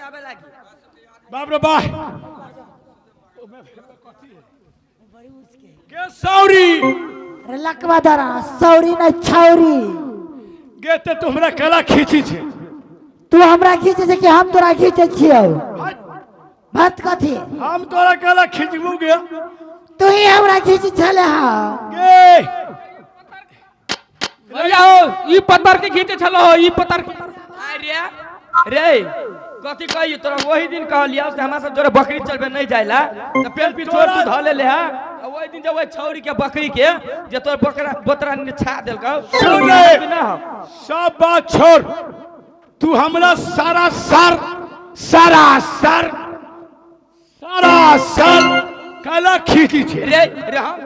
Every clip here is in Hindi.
आवे लागी बाप रे बाप के सौरी अरे लकवा दरा सौरी न छौरी गे ते तुमरा कला खींची छे तू हमरा खींचे छै कि हम तोरा खींचे छियो बात कथी हम तोरा कला खींचबू गे तू ही हमरा खींच छले हा गे भैया हो ई पत्थर के खींचे छलो ई पत्थर अरे रे कथी कही तोरा वही दिन कहलिया से हमरा सब जोरे बकरी चलबे नहीं जाइला त पेट पिछोड़ तू धले ले है वही दिन जब छौरी के बकरी के जे तोर बकरा बोतरा ने छा देलका सुन सब बात छोड़ तू हमरा सारा सर कला खींची छे रे रे हम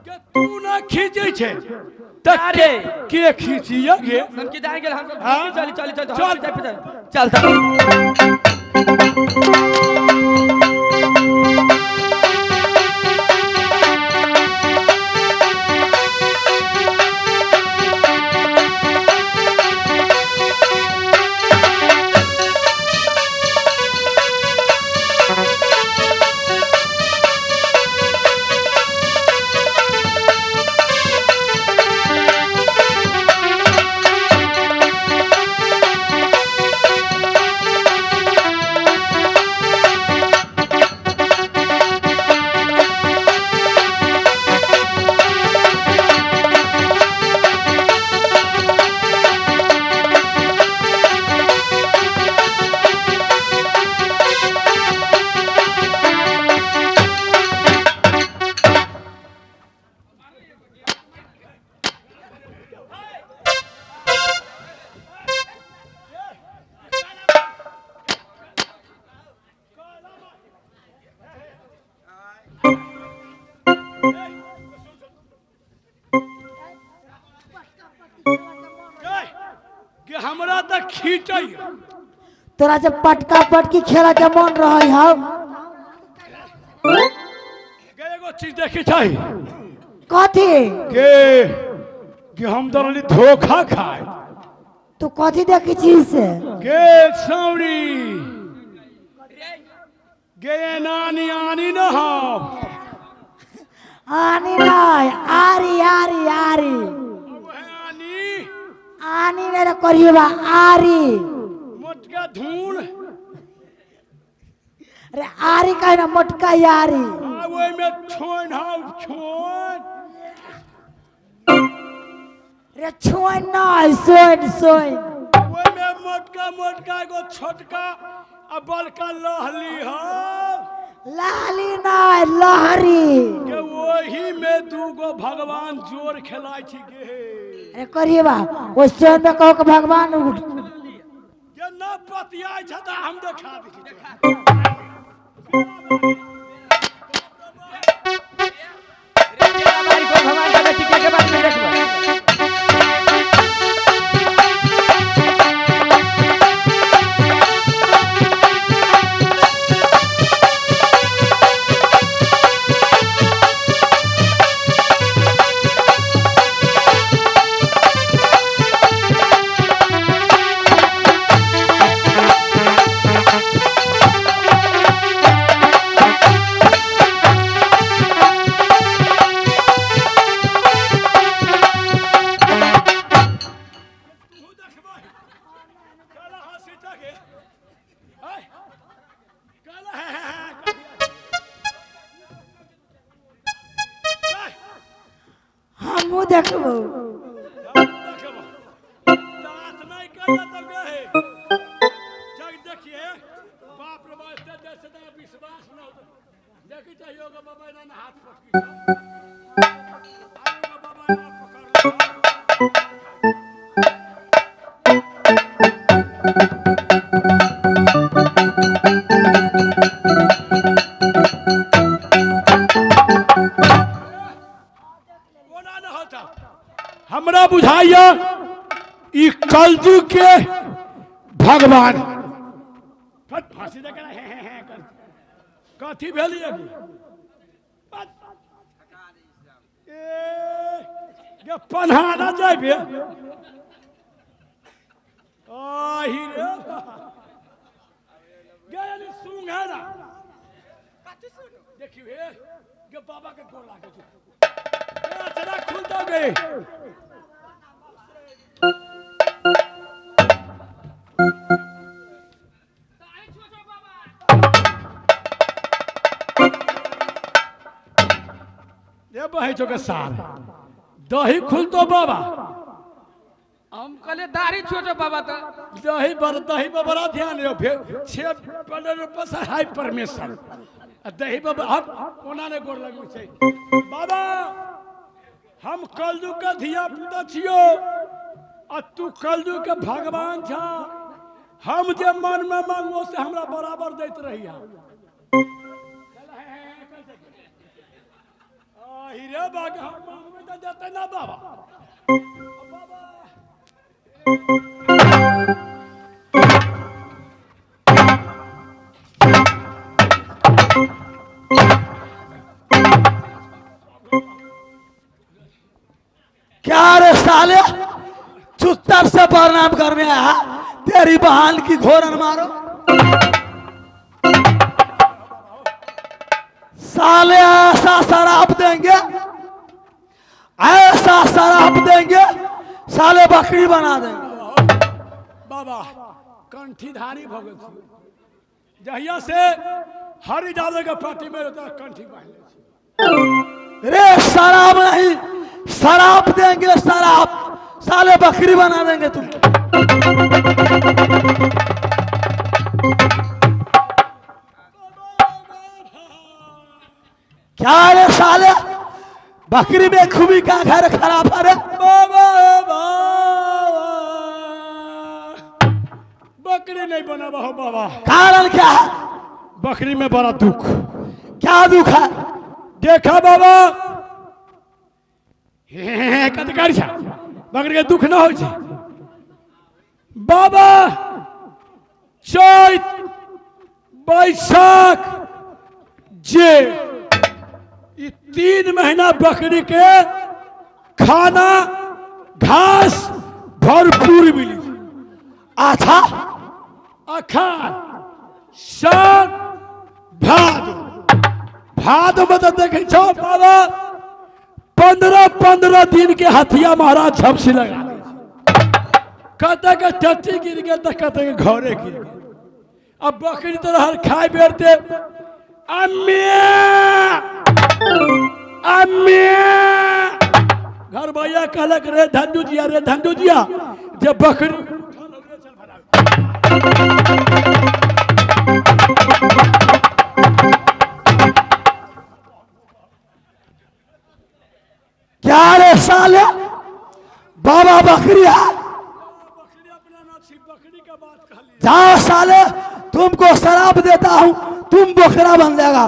के तू ना खींचे छे त अरे के खींचिया गे हम के जाए गेल हम सब हाँ? चल के हमरा त खींचई तोरा जब पटका पटकी खेला के मन रहई हा गे एगो चीज देखे छै कथी के हम दरली धोखा खाए तू कथी देखी छी से गे सौरी गे नानी आनी न हो आनी नहीं आरी आरी आरी आनी आनी ने करिएबा आरी मोटका धूल अरे आरी कहे ना मोटका यारी ओए में छोन हाउ छोन रे छोन नहीं सोन सोन ओए में मोटका एगो छोटका आ बड़का लहली हो लाली नहीं लहरी के वही में दूगो भगवान जोर खेलाय छी गे अरे करिएबा वो सोन में कहो कि भगवान उठ ये न पतियाय छ त हम देखा दी भगवान का बेटी के बात में देखबो काला हंसी तके हाय काला हमू देखबो दांत नहीं करना तो गए जग देखिए बाप रे बाप ते देश से विश्वास न होता देखी चाहिए होगा बाबा ना हाथ पकड़ी आयोगा बाबा ना पकड़ कोना न होता हमरा बुझाइया ई कलजू के भगवान फट फांसी दे के हे कर कथी भेली अभी ए ये पन्हाना जाबे आही रे गेली सूंग है ना देखियो हे के बाबा के गोर लागे छै ए चला खुल दो गए ये बहे जो के साल दही खुल तो बाबा हम कहले दाढ़ी छोटो बाबा तो दही पर बड़ा ध्यान रहो फिर 6 रुपया से हाई परमेश्वर दही पर हम ओना ने गोर लगू छै बाबा हम कलजू के धिया पुता छियो आ तू कलजू के भगवान छ हम जे मन में मांगो से हमरा बराबर दैत रहिया हीरे बाग हम मांगबे त देते ना बाबा क्या रे साले चुत्तर से प्रणाम करने आया तेरी बहन की घोरन मारो साले ऐसा शराब देंगे ऐसा शराब देंगे साले बकरी बना देंगे बाबा कंठीधारी भगत जहिया से हरि जादव के पार्टी में रहता कंठी बांध रे शराब नहीं शराब देंगे शराब साले बकरी बना देंगे तुम क्या रे साले बकरी में खूबी का घर खराब है रे बाबा बकरी नहीं बना हो बाबा कारण क्या है बकरी में बड़ा दुख क्या दुख है देखा बाबा कतकारी छा बकरी के दुख ना हो छे बाबा चैत बैसाख जे ये 3 महीना बकरी के खाना घास भरपूर मिली अच्छा अखान साग भादो में तो देखे छो बाबा 15 दिन के हथिया महाराज झपसी लगा कहते के टट्टी गिर गए तो कहते के घरे गिर गए अब बकरी तो हर खाए बेरते घर भैया कहलक रे धंधू जिया जब बकरी क्या रे साले बाबा बकरी है जाओ साले तुमको शराब देता हूं तुम बकरा बन जाएगा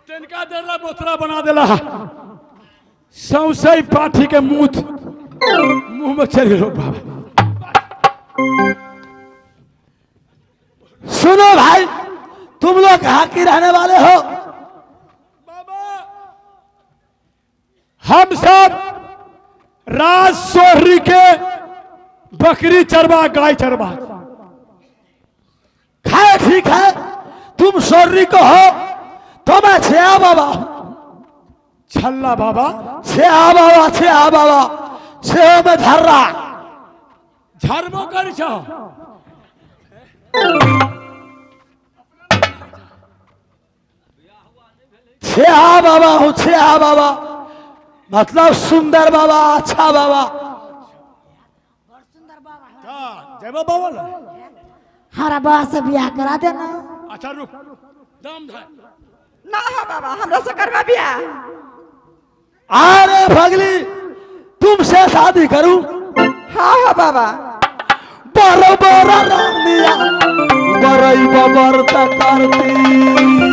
तिनका देला बोतरा बना देला सौसे पाठी के मुंह में चल गए बाबा सुनो भाई तुम लोग कहाँ की रहने वाले हो बाबा हम सब राज सोहरी के बकरी चरवा गाय चरवा खाए ठीक है तुम सोर्री को हो तो मैं छेया बाबा छल्ला बाबा छेया बाबा छे में झर्रा झरबो कर छो छेया बाबा हूँ छेया बाबा मतलब सुंदर बाबा अच्छा बाबा जय बाबा ला हमारा बाबा से ब्याह करा देना अच्छा रुक दाम धर ना हो बाबा हमरा से करवा बियाह अरे भगली तुमसे शादी करूं हाँ हो बाबा बरोबर राम लिया करई बबरता करती